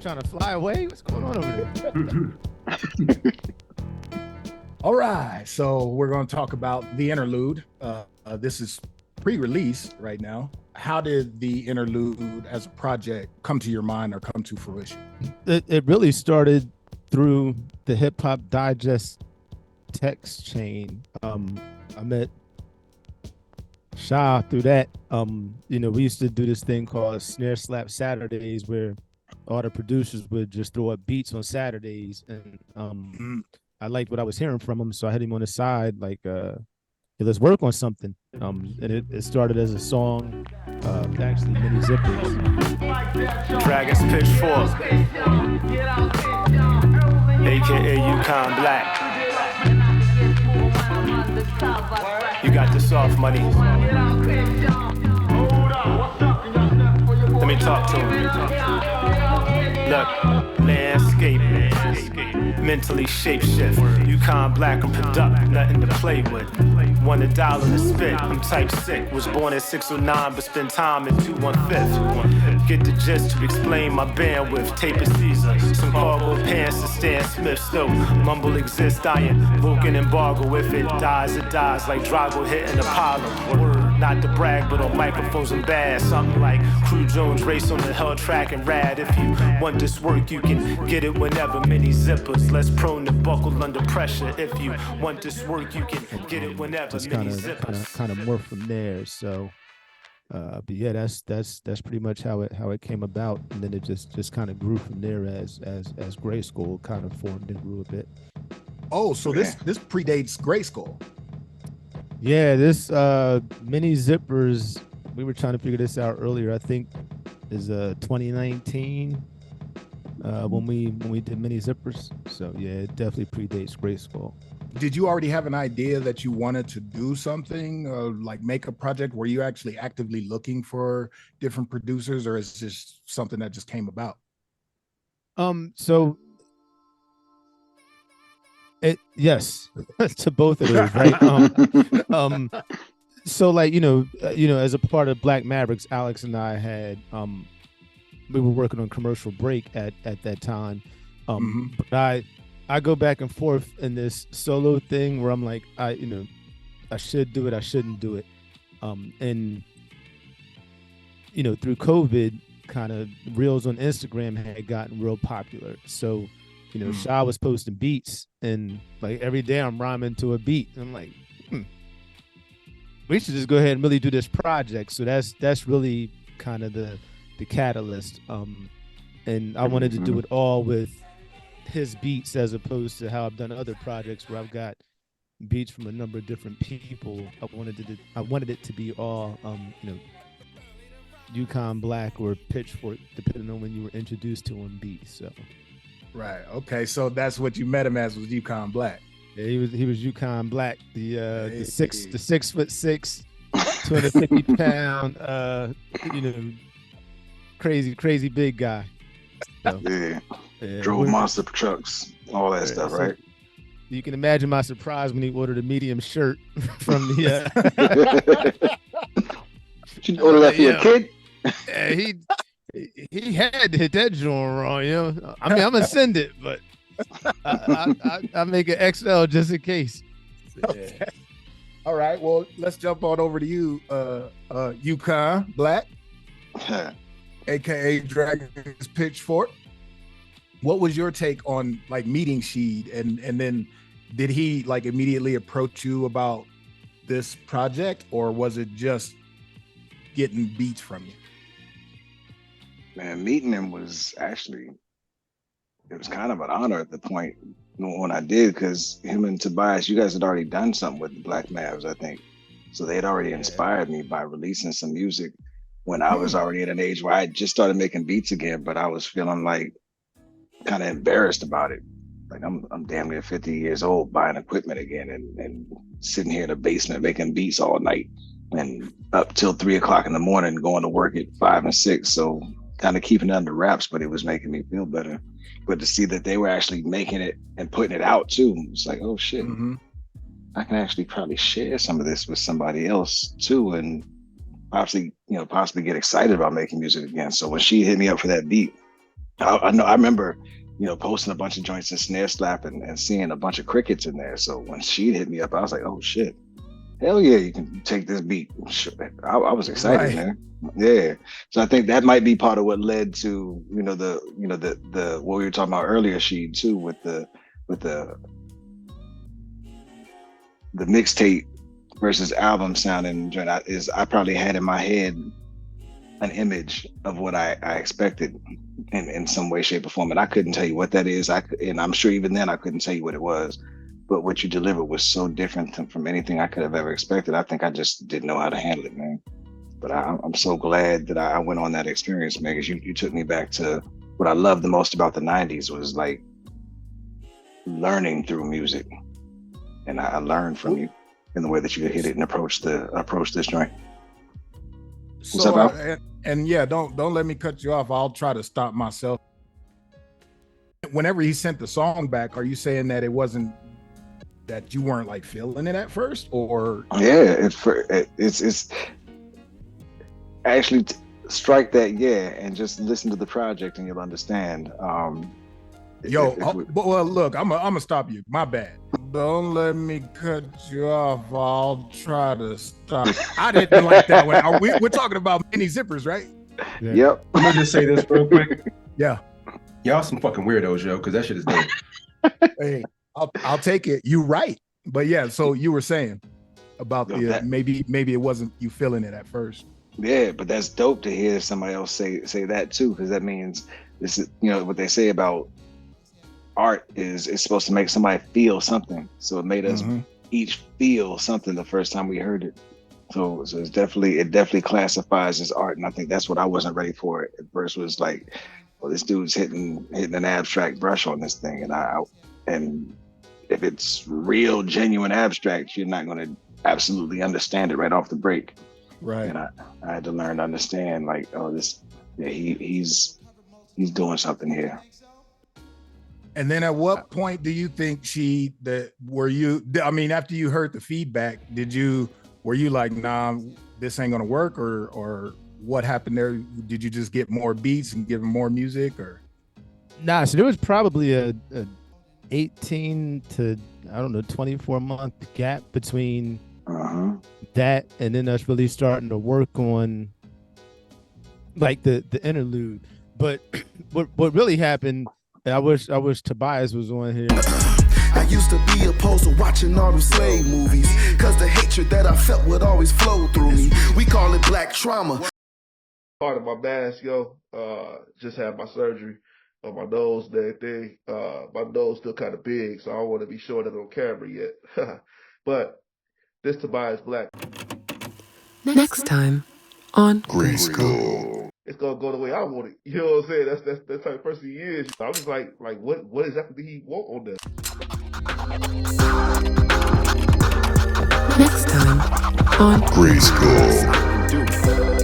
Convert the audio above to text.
Trying to fly away? What's going on over there? All right, so we're going to talk about the Interlude. This is pre-release right now. How did the Interlude as a project come to your mind or come to fruition? It really started through the Hip Hop Digest text chain. I met Sha through that. We used to do this thing called Snare Slap Saturdays, where all the producers would just throw up beats on Saturdays, and I liked what I was hearing from him, so I had him on the side, like, hey, let's work on something. And it started as a song, actually Mini Zippers. Dragon's Pitchfork, aka Yukon Black. You got the soft money. Let me talk to him. Look, landscape. Mentally shapeshift. Yukon Black, I'm product, nothing to play with. $1 to spit, I'm type sick. Was born at 609, but spend time in 215. Get the gist to explain my bandwidth. Tape is Caesar, some cargo pants to Stan Smith. Still, mumble exists, dying. Vulcan embargo, if it dies, like Drago hitting Apollo. Word, not to brag, but on microphones and bass. Something like Crew Jones race on the hell track and rad. If you want this work, you can get it whenever. Mini zippers, less prone to buckle under pressure. If you want this work, you can get it whenever. Just kind of more from there. So, but yeah, that's pretty much how it came about, and then it just kind of grew from there as GRYSKLL kind of formed and grew a bit. Oh, so this predates GRYSKLL. Yeah, this Mini Zippers, we were trying to figure this out earlier. I think is 2019 when we did Mini Zippers. So yeah, it definitely predates GRYSKLL. Did you already have an idea that you wanted to do something, like make a project? Were you actually actively looking for different producers, or is this something that just came about? So yes to both of those, right? So like, as a part of Black Mavericks, Alex and I had we were working on Commercial Break at that time. But I go back and forth in this solo thing where I'm like, I should do it, I shouldn't do it. And through COVID, kind of reels on Instagram had gotten real popular. So, Sha was posting beats, and like every day I'm rhyming to a beat. And I'm like, we should just go ahead and really do this project. So that's really kind of the catalyst. And I wanted to do it all with his beats, as opposed to how I've done other projects where I've got beats from a number of different people. I wanted it to be all Yukon Black or Pitchfork, depending on when you were introduced to him beats. So right, okay, so that's what you met him as, was Yukon Black. Yeah, he was Yukon Black, the 6'6", 250 pound, crazy big guy. So, yeah, drove monster trucks, all that stuff, so right? You can imagine my surprise when he ordered a medium shirt from the. You ordered that for your kid? Yeah, he had to hit that joint wrong, I mean, I'm gonna send it, but I make an XL just in case. Okay. All right, well, let's jump on over to you, Yukon Black, aka Dragon's Pitchfork. What was your take on like meeting Sheed, and then did he like immediately approach you about this project, or was it just getting beats from you? Man, meeting him was actually, it was kind of an honor at the point when I did, because him and Tobias, you guys had already done something with the Black Mavs, I think. So they had already inspired me by releasing some music when I was already at an age where I just started making beats again, but I was feeling like kind of embarrassed about it. Like I'm damn near 50 years old buying equipment again and sitting here in the basement making beats all night and up till 3 o'clock in the morning, going to work at 5 and 6. So kind of keeping it under wraps, but it was making me feel better. But to see that they were actually making it and putting it out too, it's like, oh shit, I can actually probably share some of this with somebody else too. And possibly get excited about making music again. So when she hit me up for that beat, I remember, posting a bunch of joints in Snare Slap and seeing a bunch of crickets in there. So when she hit me up, I was like, oh shit, hell yeah, you can take this beat. I was excited, man. Yeah. So I think that might be part of what led to, the what we were talking about earlier, Sheed, too, with the mixtape versus album sounding is I probably had in my head an image of what I expected in some way, shape, or form. And I couldn't tell you what that is. And I'm sure even then I couldn't tell you what it was. But what you delivered was so different from anything I could have ever expected. I think I just didn't know how to handle it, man. But I'm so glad that I went on that experience, man, because you took me back to what I loved the most about the 90s was like learning through music. And I learned from you in the way that you hit it and approach this joint. What's up, Al? And yeah, don't let me cut you off. I'll try to stop myself. Whenever he sent the song back, are you saying that it wasn't that you weren't like feeling it at first, or? Yeah, it's actually strike that, and just listen to the project and you'll understand. Well, look, I'm gonna stop you. My bad. Don't let me cut you off. I'll try to stop. I didn't like that one. We're talking about mini zippers, right? Yeah. Yep. I'm gonna just say this real quick. Yeah. Y'all some fucking weirdos, yo, because that shit is dope. Hey, I'll take it. You right. But yeah, so you were saying about maybe it wasn't you feeling it at first. Yeah, but that's dope to hear somebody else say that too, because that means this is what they say about art is it's supposed to make somebody feel something. So it made us each feel something the first time we heard it. So it definitely classifies as art, and I think that's what I wasn't ready for. At first was like, well, this dude's hitting an abstract brush on this thing, and if it's real, genuine abstract, you're not going to absolutely understand it right off the break. Right. And I had to learn to understand, like, he's doing something here. And then at what point do you think after you heard the feedback, were you like, nah, this ain't gonna work, or what happened there? Did you just get more beats and give him more music, or? Nah, so there was probably a 18 to 24 month gap between that and then us really starting to work on like the interlude. But what really happened, and I wish Tobias was on here. I used to be opposed to watching all them slave movies, cause the hatred that I felt would always flow through me. We call it black trauma. Part of my mask, just had my surgery on my nose and everything. My nose still kind of big, so I don't want to be showing it on camera yet. But this Tobias Black. Next time on GRYSKLL. It's gonna go the way I want it. You know what I'm saying? That's the type of person he is. So I'm just like what exactly did he want on this? Next time on GRYSKLL.